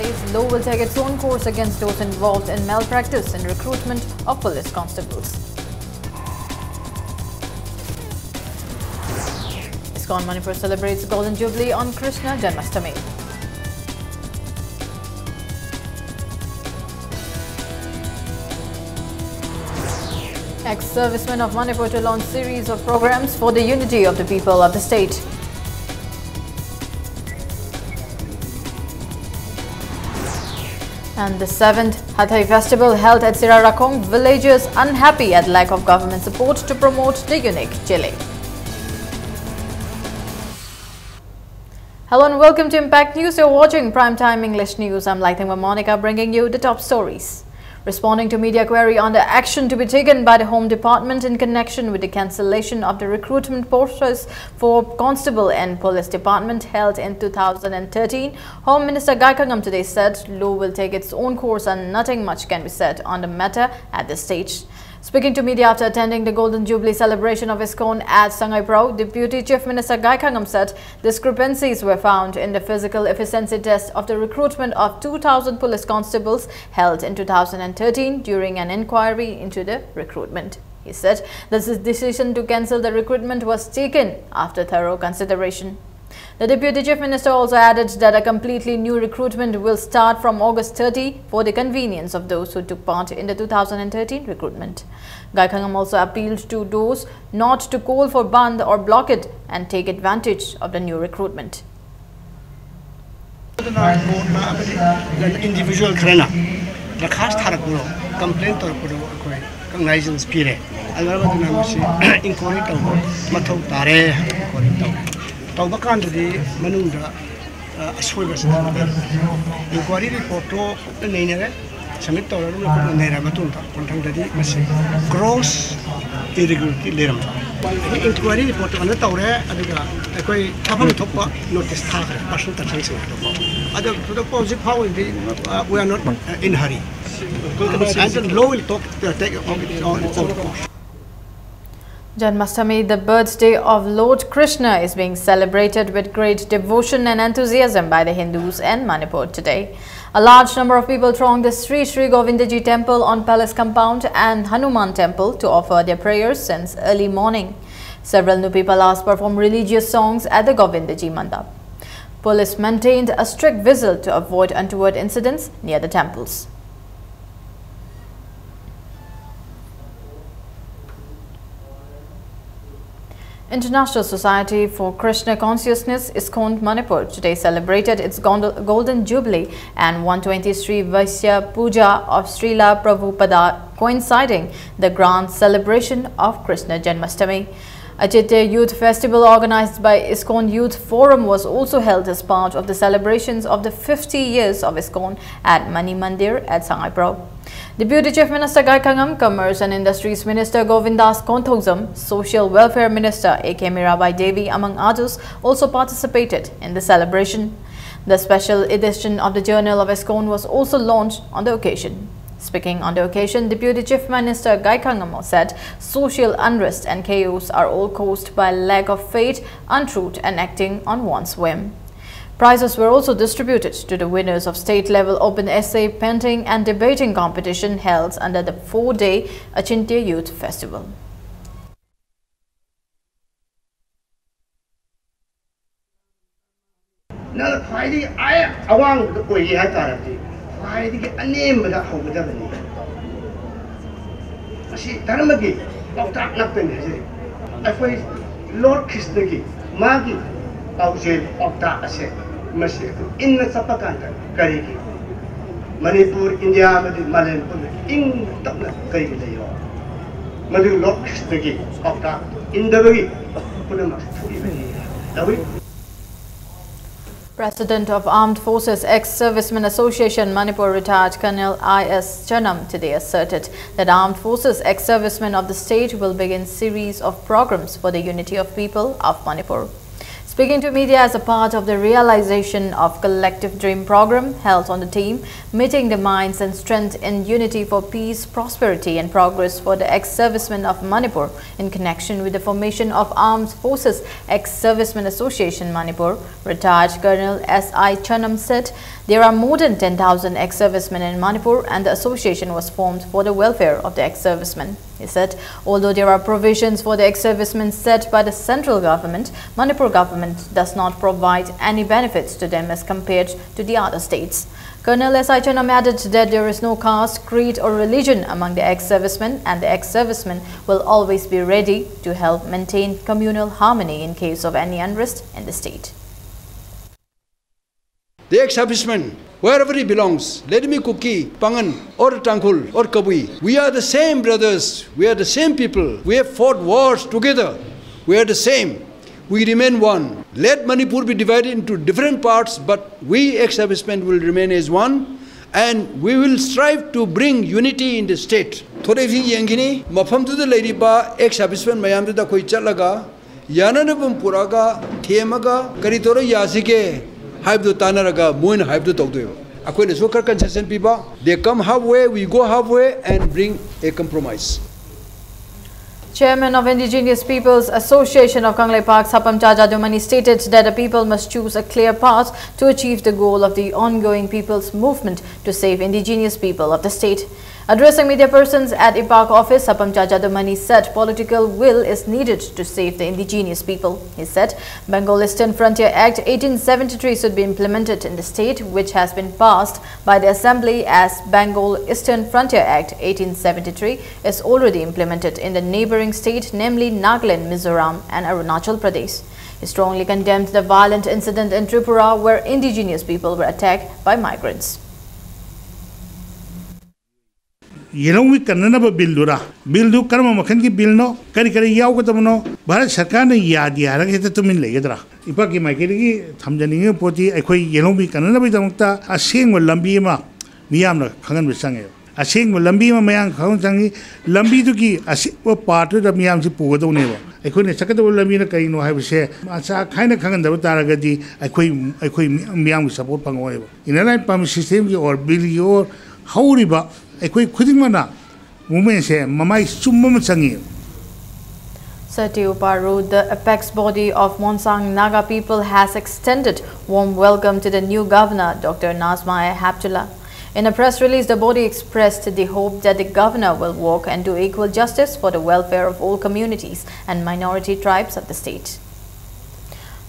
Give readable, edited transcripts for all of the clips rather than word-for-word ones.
says law will take its own course against those involved in malpractice in recruitment of police constables. ISKCON Manipur celebrates Golden Jubilee on Krishna Janmashtami. Ex-servicemen of Manipur to launch series of programs for the unity of the people of the state. And the 7th Hathai festival held at Sirarakong, villagers unhappy at lack of government support to promote the unique chili. Hello and welcome to Impact News. You're watching Primetime English News. I'm Laithingwa Monica bringing you the top stories. Responding to media query on the action to be taken by the Home Department in connection with the cancellation of the recruitment process for Constable and Police Department held in 2013, Home Minister Gaikangam today said law will take its own course and nothing much can be said on the matter at this stage. Speaking to media after attending the Golden Jubilee celebration of ISKCON at Sangay Prau, Deputy Chief Minister Gaikangam said discrepancies were found in the physical efficiency test of the recruitment of 2,000 police constables held in 2013 during an inquiry into the recruitment. He said the decision to cancel the recruitment was taken after thorough consideration. The Deputy Chief Minister also added that a completely new recruitment will start from August 30 for the convenience of those who took part in the 2013 recruitment. Gaikangam also appealed to those not to call for band or block it and take advantage of the new recruitment. Individual complaint Taubakanadi Manunda Aswibas inquiry report to the Nene Summit or Nera Matunda, Contangadi, gross irregularity Liram. Inquiry report on the Taure, a quay Tapan Topa, notice Tara, Passion Tatansi. Other to the positive power, we are not in hurry. And the law will take on its own course. Janmashtami, the birthday of Lord Krishna, is being celebrated with great devotion and enthusiasm by the Hindus in Manipur today. A large number of people thronged the Sri Sri Govindaji temple on Palace compound and Hanuman temple to offer their prayers since early morning. Several Nupipalas performed religious songs at the Govindaji mandap. Police maintained a strict vigil to avoid untoward incidents near the temples. International Society for Krishna Consciousness ISKCON Manipur today celebrated its Golden Jubilee and 120th Sri Vaishya Puja of Srila Prabhupada, coinciding the grand celebration of Krishna Janmashtami. A Chaitya Youth Festival organized by ISKCON Youth Forum was also held as part of the celebrations of the 50 years of ISKCON at Mani Mandir at Sangay Prau. Deputy Chief Minister Gaikangam, Commerce and Industries Minister Govindas Konthogzam, Social Welfare Minister A.K. Mirabai Devi, among others, also participated in the celebration. The special edition of the Journal of ISKCON was also launched on the occasion. Speaking on the occasion, Deputy Chief Minister Gaikangam said social unrest and chaos are all caused by lack of faith, untruth and acting on one's whim. Prizes were also distributed to the winners of state-level open essay, painting and debating competition held under the 4-day Achintya Youth Festival. In Sapakanta, Kariki, Manipur, India, Malan, in Kari, Madu locks the gate of that in the way, President of Armed Forces Ex-Servicemen Association Manipur retired Colonel I.S. Chanam today asserted that Armed Forces ex-servicemen of the state will begin series of programs for the unity of people of Manipur. Speaking to media as a part of the realization of Collective Dream program held on the team, meeting the minds and strength in unity for peace, prosperity and progress for the ex-servicemen of Manipur in connection with the formation of Armed Forces Ex-Servicemen Association Manipur, retired Colonel S.I. Chanam said there are more than 10,000 ex-servicemen in Manipur and the association was formed for the welfare of the ex-servicemen. He said, although there are provisions for the ex-servicemen set by the central government, Manipur government does not provide any benefits to them as compared to the other states. Colonel S.I. Chanam added that there is no caste, creed or religion among the ex-servicemen and the ex-servicemen will always be ready to help maintain communal harmony in case of any unrest in the state. The ex-serviceman, wherever he belongs, let him be Kuki, Pangan, or Tangkhul, or Kabui. We are the same brothers, we are the same people. We have fought wars together. We are the same. We remain one. Let Manipur be divided into different parts, but we ex-servicemen will remain as one, and we will strive to bring unity in the state. Thorevi yangini, mafam to the lady ba ex-servicemen mayam to the koi chalaga, yananabum puraga, themaga, karitora yazike. They come halfway, we go halfway and bring a compromise. Chairman of Indigenous Peoples Association of Kanglei Park, Sapam Chajadumani, stated that the people must choose a clear path to achieve the goal of the ongoing people's movement to save indigenous people of the state. Addressing media persons at IPAC office, Sapam Chajadumani said political will is needed to save the indigenous people. He said Bengal Eastern Frontier Act 1873 should be implemented in the state, which has been passed by the Assembly, as Bengal Eastern Frontier Act 1873 is already implemented in the neighboring state, namely Nagaland, Mizoram and Arunachal Pradesh. He strongly condemned the violent incident in Tripura where indigenous people were attacked by migrants. Yelongi kanana bill dura bill du karma makhan ki bill no kari yaw ko tamno Bharat Sarkar ne yaad diya ra ke tumin legedra ipa ki maikeri ki thamjani poti ekhoi yelongi kanana bi damukta aseng wa lambi ma miyam na khangan bisange aseng wa lambi ma mayang khang changi lambi du ki aswa part da miyam si pu do ne ba ekhoi ne sakada lambi na kai no ha bise asa khaina khangan da ta ra ga di ekhoi miyam support pangoi ba inana pam system ki or bill yo hauri ba Satiu Paru, the apex body of Monsang Naga people, has extended warm welcome to the new governor, Dr. Nazma Haptullah. In a press release, the body expressed the hope that the governor will work and do equal justice for the welfare of all communities and minority tribes of the state.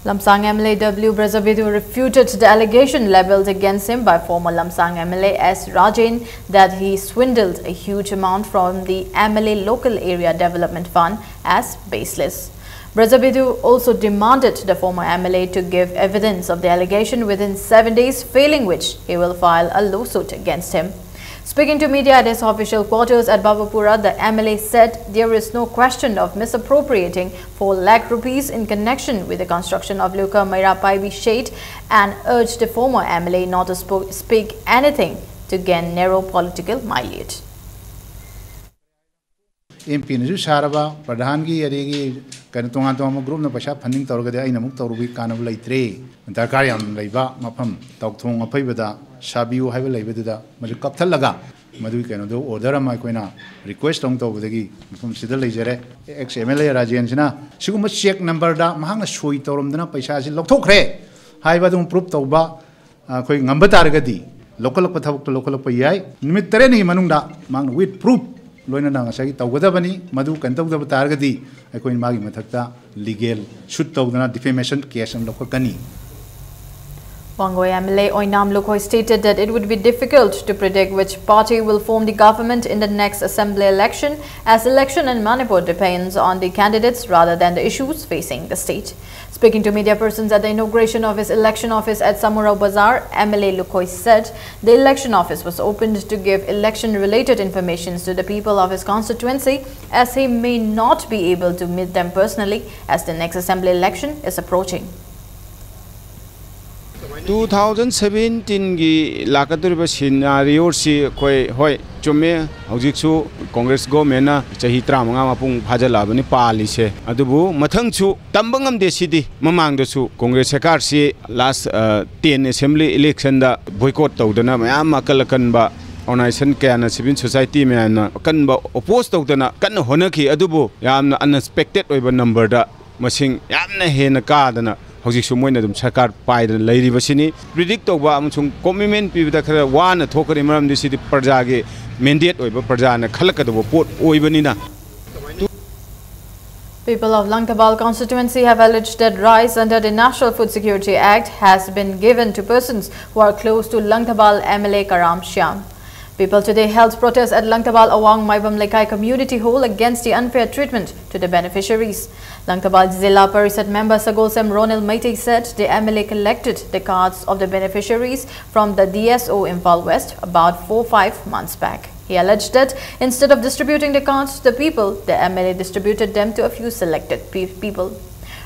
Lamsang MLA W. Brazabidu refuted the allegation levelled against him by former Lamsang MLA S. Rajain that he swindled a huge amount from the MLA Local Area Development Fund as baseless. Brazabidu also demanded the former MLA to give evidence of the allegation within 7 days, failing which he will file a lawsuit against him. Speaking to media at his official quarters at Babapura, the MLA said there is no question of misappropriating 4 lakh rupees in connection with the construction of Luka Maira Paibi Shade and urged the former MLA not to speak anything to gain narrow political mileage. MP Naju Saraba, Pradhangi, Arigi, Kanatonga group, the Pasha funding Torga, I Namuk Torbi, Kanavai 3, and Tarkariam, Laiba, Mapam, Toktung, Pavida, Shabiu, have a label, Madukaptalaga, Madu Kanado, or Daramaquena, request on Togagi from Sidal Legere, ex MLA Rajanjana, she must check number da, Mahanga Shui Torum, the Pashazi, Lokre, Haibadum Prup Toba, going Ambatargadi, local Patak to local Payai, Mitreni Manunda, Mang with proof. Loina na ngasagi tawgadabani madu kantog da targadi akoin magi mathakta legal should tawdana defamation case am lokani. Wangoi MLA Oinam Lukhoi stated that it would be difficult to predict which party will form the government in the next assembly election, as election in Manipur depends on the candidates rather than the issues facing the state. Speaking to media persons at the inauguration of his election office at Samurao Bazaar, MLA Lukhoi said the election office was opened to give election-related information to the people of his constituency, as he may not be able to meet them personally as the next assembly election is approaching. 2017 gi lakaduriba scenario si koi hoi chume hojiksu Congress government na chahi 35 mapung phajalabani pali se adubu mathang chu tambangam de sidi mamang da su Congress sarkar si last 10 assembly election da boycott tawdana mayam akalakan ba organization kayana civil society mayana kanba oppose tawdana kan honaki adubu yamna unexpected oiba number da masing yamna hena kadana hojik sumoina dum sarkar paida leiribasini predict tawba amsung commitment pibida khara wana thokari maram disidi praja ge mandate oiba praja na khalakadabo pot oibanina. People of Langtabal constituency have alleged that rice under the National Food Security Act has been given to persons who are close to Langtabal MLA Karam Shyam. People today held protests at Langtabal Awang Maibam Lekai Community Hall against the unfair treatment to the beneficiaries. Langtabal Zilla Parisat member Sagolsem Ronald Maitei said the MLA collected the cards of the beneficiaries from the DSO Imphal West about 4-5 months back. He alleged that instead of distributing the cards to the people, the MLA distributed them to a few selected people.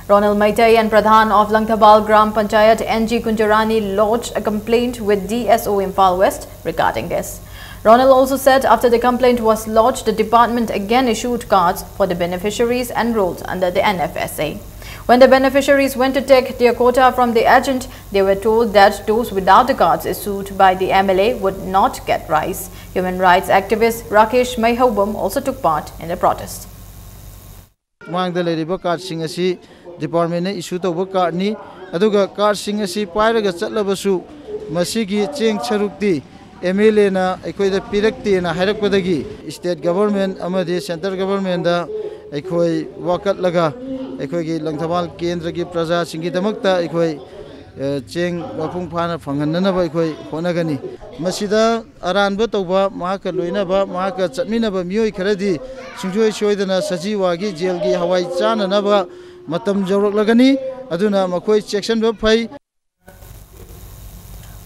Ronald Maitei and Pradhan of Langtabal Gram Panchayat NG Kunjarani lodged a complaint with DSO Imphal West regarding this. Ronald also said after the complaint was lodged, the department again issued cards for the beneficiaries enrolled under the NFSA. When the beneficiaries went to take their quota from the agent, they were told that those without the cards issued by the MLA would not get rice. Human rights activist Rakesh Mayhobam also took part in the protest. Department issue to card ni aduga card singasi pairaga chatlabasu masigi cheng charukti MLA na ekoi da pirakti na hairakpadagi state government amadi central government da ekoi wakat laga ekoi gi Langtabal kendra gi praja singi damakta ekoi cheng mapung phana phanganna ba ekoi honagani masida aranba tawba mahaka loinaba mahaka chatminaba mioi kharadi singjoi soidana sajiwagi jail gi hawai chana na ba matam jorok lagani aduna makoi section ba phai.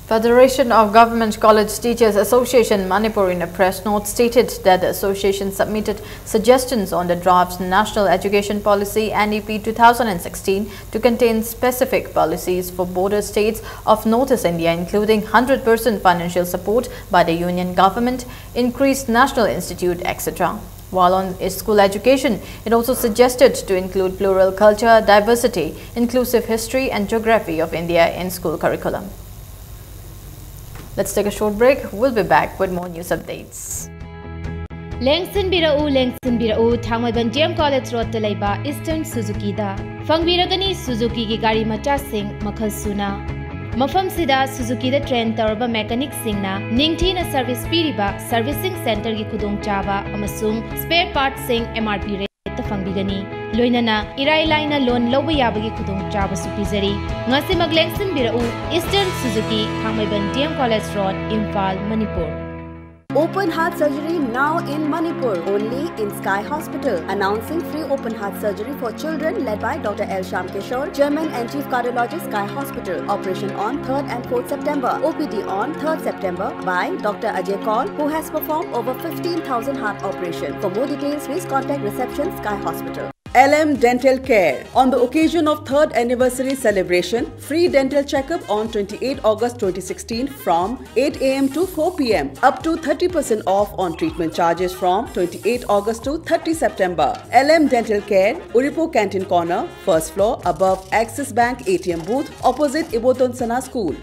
Federation of Government College Teachers Association Manipur in a press note stated that the association submitted suggestions on the draft National Education Policy NEP 2016 to contain specific policies for border states of Northeast India, including 100% financial support by the union government, increased national institute, etc. While on school education, it also suggested to include plural culture, diversity, inclusive history and geography of India in school curriculum. Let's take a short break. We'll be back with more news updates. Lengsin birau Thangmaiban GM College Road to Laiba Eastern Suzuki da. Fangbiragani Suzuki ki gari macha sing makhal suna. Mafam sida Suzuki da train tarba mechanic sing na ningthina service piriba servicing center ki khudong chaba amasung spare parts sing MRP rate ta fangbigani. Loinana irai laina loan loba yabagi khudong chaba su pizari. Ngasi maglengsin birau Eastern Suzuki Thangmaiban GM College Road, Imphal, Manipur. Open heart surgery now in Manipur, only in Sky Hospital. Announcing free open heart surgery for children led by Dr. L. Shyam Kishore, Chairman and Chief Cardiologist, Sky Hospital. Operation on 3rd and 4th September. OPD on 3rd September by Dr. Ajay Kaul, who has performed over 15,000 heart operations. For more details, please contact reception Sky Hospital. LM Dental Care. On the occasion of 3rd anniversary celebration, free dental checkup on 28 August 2016 from 8 AM to 4 PM. Up to 30% off on treatment charges from 28 August to 30 September. LM Dental Care, Uripo Canteen Corner, first floor, above Axis Bank ATM booth, opposite Iboton Sana School.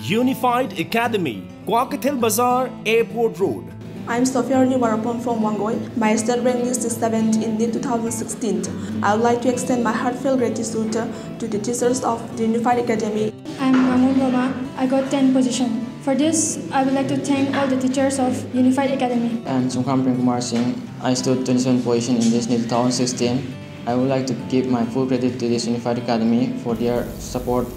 Unified Academy, Kwakathil Bazaar, Airport Road. I'm Sophia Warapon from Wangoi. My state rank list is 7th in the 2016. I would like to extend my heartfelt gratitude to the teachers of the Unified Academy. I'm Mamun Roma. I got 10th position. For this, I would like to thank all the teachers of Unified Academy. I'm Sungkham Premkumar Singh. I stood 27th position in this 2016. I would like to give my full credit to this Unified Academy for their support.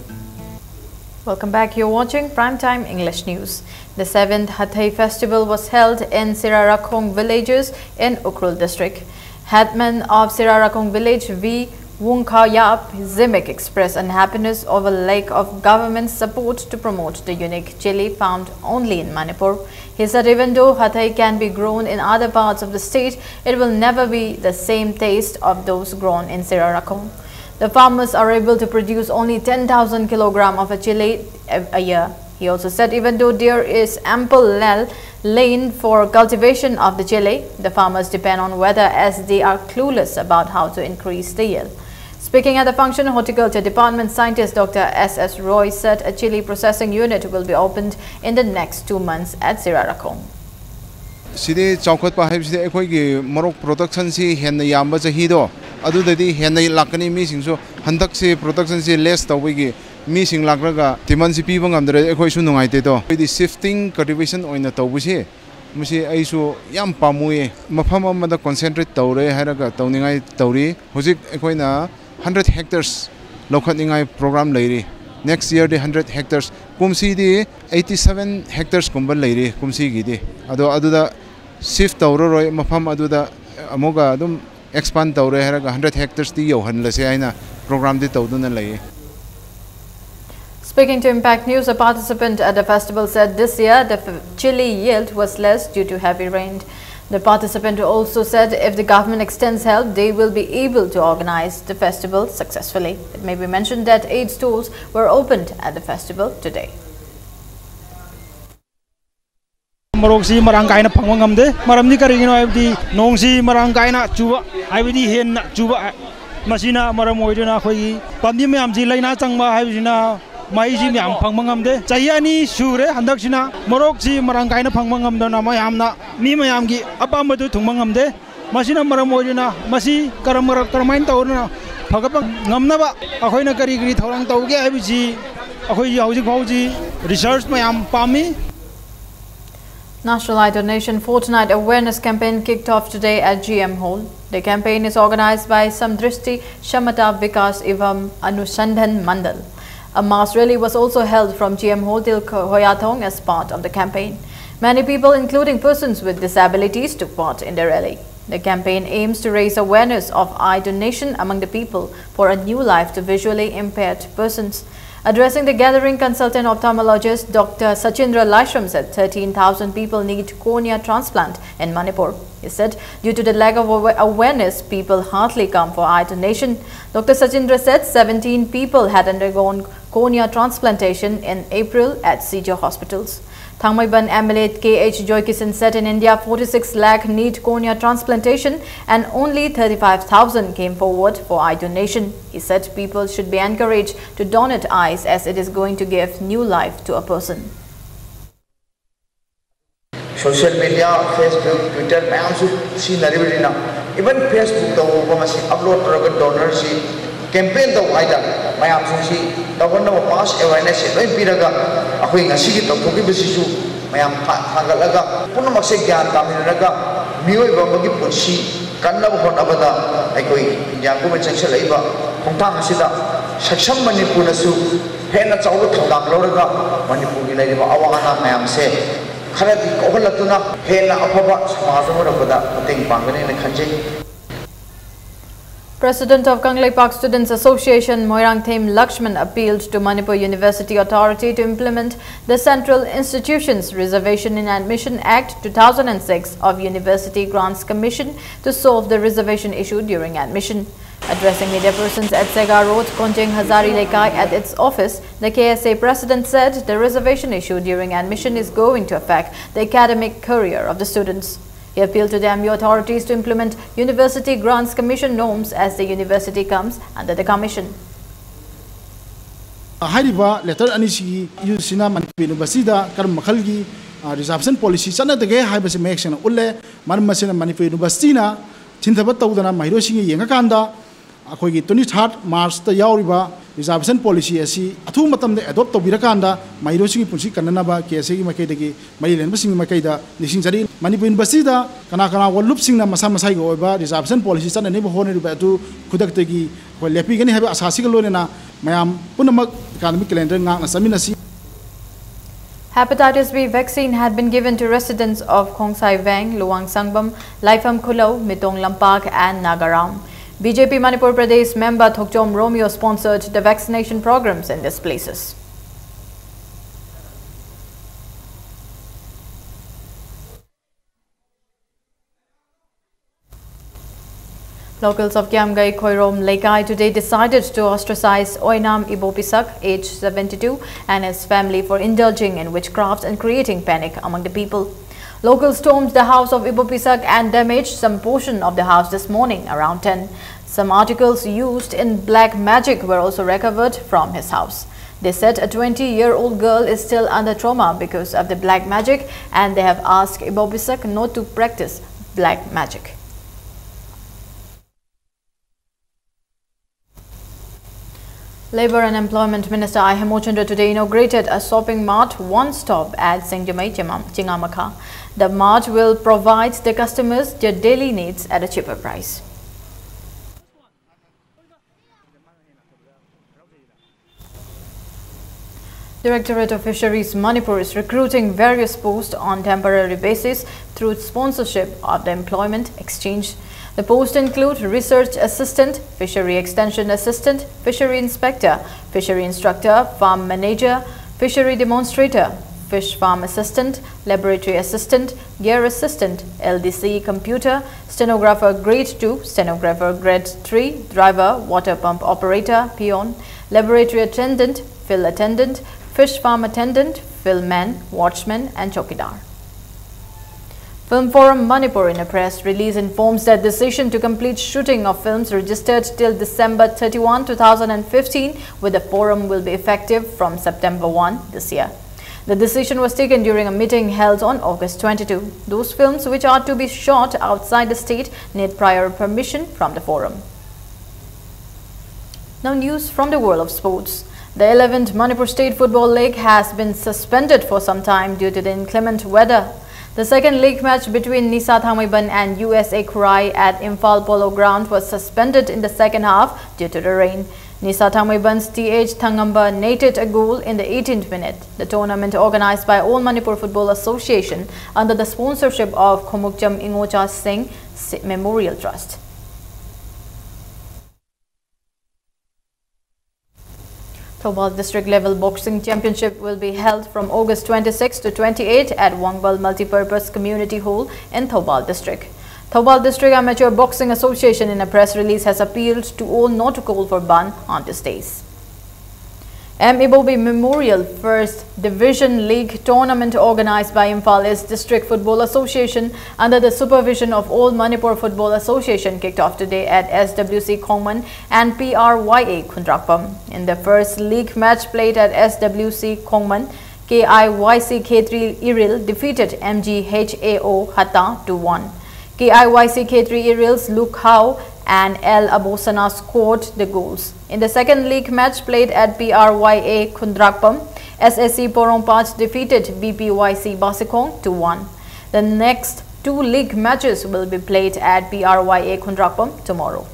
Welcome back. You're watching Primetime English News. The 7th Hathai Festival was held in Sirarakhong villages in Ukhrul district. Headman of Sirarakhong village V. Wungkhayap Zimik expressed unhappiness over lack of government support to promote the unique chili found only in Manipur. He said even though Hathai can be grown in other parts of the state, it will never be the same taste of those grown in Sirarakhong. The farmers are able to produce only 10,000 kilograms of a chili a year. He also said even though there is ample land for cultivation of the chili, the farmers depend on weather as they are clueless about how to increase the yield. Speaking at the function, Horticulture Department scientist Dr. S.S. Roy said a chili processing unit will be opened in the next 2 months at Sirarakong. Sidi chawkhat pa haibsi ekhoi gi morok production si henna yamba chahi do adu dadi henna lakani mi singso handak se production si less tawi gi mi sing lakraga timan si pi bangam dre ekhoi su nungai te do the shifting cultivation oina tawbusi musi aisu yam pamui mafam amada concentrate tawre hairaga tawningai tawri hojik ekhoi na 100 hectares lokhatningai program leiri next year the 100 hectares kumsi di 87 hectares kumbal leiri kumsi gi di aduda shift tawro roi mafam aduda amoga adum expand tawre haraga 100 hectares di yohan lase aina program di tawduna lei. Speaking to Impact News, a participant at the festival said this year the chili yield was less due to heavy rain. The participant also said if the government extends help, they will be able to organize the festival successfully. It may be mentioned that 8 stores were opened at the festival today. Maroksi marangkai na pangwangam de maramni karigino abdi nongsi marangkai na chuba abdi hen chuba masina maramoiduna khoi pamdi me amji laina changba haibina mai ji myam phangmangam de chayani sure handaksina maroksi marangkai na phangmangam dona mayamna mi mayamgi apamadu thungmangam de masina maramoiduna masi karamain tawna phagapa ngamnaba akhoina kari kari thorang tawge haibiji akhoi hauji khauji research mayam pami. National Eye Donation Fortnight Awareness Campaign kicked off today at GM Hall. The campaign is organized by Samdrishti Shamata Vikas Evam Anusandhan Mandal. A mass rally was also held from GM Hall till Hoyathong as part of the campaign. Many people, including persons with disabilities, took part in the rally. The campaign aims to raise awareness of eye donation among the people for a new life to visually impaired persons. Addressing the gathering, consultant ophthalmologist Dr. Sachindra Laishram said 13,000 people need cornea transplant in Manipur. He said due to the lack of awareness, people hardly come for eye donation. Dr. Sachindra said 17 people had undergone cornea transplantation in April at Sijo hospitals. Thangmaiban MLA K.H. Joykisan said in India 46 lakh need cornea transplantation and only 35,000 came forward for eye donation. He said people should be encouraged to donate eyes as it is going to give new life to a person. Social media, Facebook, Twitter, even Facebook, upload donors, campaign the wider my absence the one of mass awareness when Piraga Akwing a city of Tokibisu Mayam Hagalaga Punamase Gan Kaminaga Mui Bamagi Pushi Kanda Honabada Akoi Yakuba Section Labor Hongtang Sida Shaksham Manipunasu Hena Chawu Tangam Loraga Manipuri Lava Awana Mayam say Karati Kovalatuna Hena Apaba Smartphone Thing Bangan in the country. President of Kanglei Park Students Association Moirang Them Lakshman appealed to Manipur University Authority to implement the Central Institutions Reservation in Admission Act 2006 of University Grants Commission to solve the reservation issue during admission. Addressing media persons at Sega Road, Konjeng Hazari Lekai at its office, the KSA president said the reservation issue during admission is going to affect the academic career of the students. He appealed to the MU authorities to implement University Grants Commission norms as the university comes under the commission. Hariba letter anisi Usina Manipur University Karam Makhalgi reservation policy sana the gay hybrid action ulle Marmasina Manipur University na Tintabata Mairoshi Yangakanda Akogi 23rd March the Yauriba reservation policy asi athumatam de adopt birakanda Mairoshi Punsi Kananaba KSA Makedagi Mailen Basing Makeda Nishinjari Manipur University da kana walup sing na masa masai go ba reservation policy sana ne hone ba tu khudaktagi ko lepi gani habe asasi lo na mayam punamak academic calendar ngak na saminasi. Hepatitis B vaccine had been given to residents of Khongsai Vang, Luang Sangbam, Laifam Khulao, Mitong Lampak and Nagaram. BJP Manipur Pradesh member Thokjom Romeo sponsored the vaccination programs in these places. Locals of Kiamgai, Khoirom, Lekai today decided to ostracize Oinam Ibopisak, age 72, and his family for indulging in witchcraft and creating panic among the people. Locals stormed the house of Ibopisak and damaged some portion of the house this morning around 10. Some articles used in black magic were also recovered from his house. They said a 20-year-old girl is still under trauma because of the black magic, and they have asked Ibopisak not to practice black magic. Labour and Employment Minister I. Hemochandra today inaugurated a shopping mart one-stop at Singjamai Chingamakha. The mart will provide the customers their daily needs at a cheaper price. Directorate of Fisheries Manipur is recruiting various posts on temporary basis through sponsorship of the Employment Exchange. The posts include Research Assistant, Fishery Extension Assistant, Fishery Inspector, Fishery Instructor, Farm Manager, Fishery Demonstrator, Fish Farm Assistant, Laboratory Assistant, Gear Assistant, LDC Computer, Stenographer Grade 2, Stenographer Grade 3, Driver, Water Pump Operator, Peon, Laboratory Attendant, Fill Attendant, Fish Farm Attendant, Fillman, Watchman and Chokidar. Film Forum Manipur in a press release informs that decision to complete shooting of films registered till December 31, 2015 with the forum will be effective from September 1 this year. The decision was taken during a meeting held on August 22. Those films which are to be shot outside the state need prior permission from the forum. Now news from the world of sports. The 11th Manipur State Football League has been suspended for some time due to the inclement weather. The second league match between Nisa Thangmaiban and USA Kurai at Imphal Polo Ground was suspended in the second half due to the rain. Nisa Thangmaiban's TH Thangamba netted a goal in the 18th minute. The tournament, organized by All Manipur Football Association under the sponsorship of Khomukcham Ingocha Singh Memorial Trust. Thoubal District Level Boxing Championship will be held from August 26 to 28 at Wangbal Multipurpose Community Hall in Thoubal District. Thoubal District Amateur Boxing Association in a press release has appealed to all not to call for ban on these days. M. Ibobi Memorial First Division League tournament organized by Imphal East District Football Association under the supervision of All Manipur Football Association kicked off today at SWC Khongman and PRYA Khundrakpam. In the first league match played at SWC Khongman, KIYC K3 Iril defeated MGHAO Hatta 2-1. KIYC K3 Iril's Luke Howe and El Abosana scored the goals. In the second league match played at PRYA Khundrakpam, SSC Porompach defeated BPYC Basikong 2-1. The next two league matches will be played at PRYA Khundrakpam tomorrow.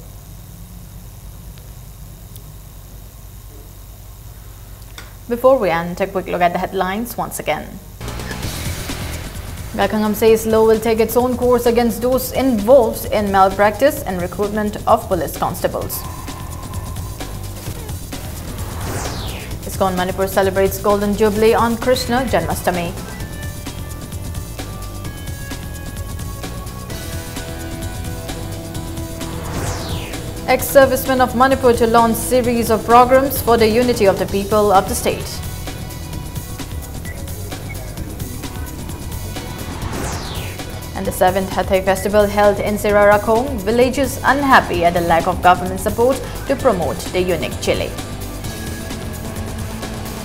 Before we end, take a quick look at the headlines once again. Galkhangam says law will take its own course against those involved in malpractice and recruitment of police constables. ISKCON Manipur celebrates Golden Jubilee on Krishna Janmashtami. Ex-servicemen of Manipur to launch series of programs for the unity of the people of the state. And the 7th Hathai Festival held in Sirarakong, villagers unhappy at the lack of government support to promote the unique chile.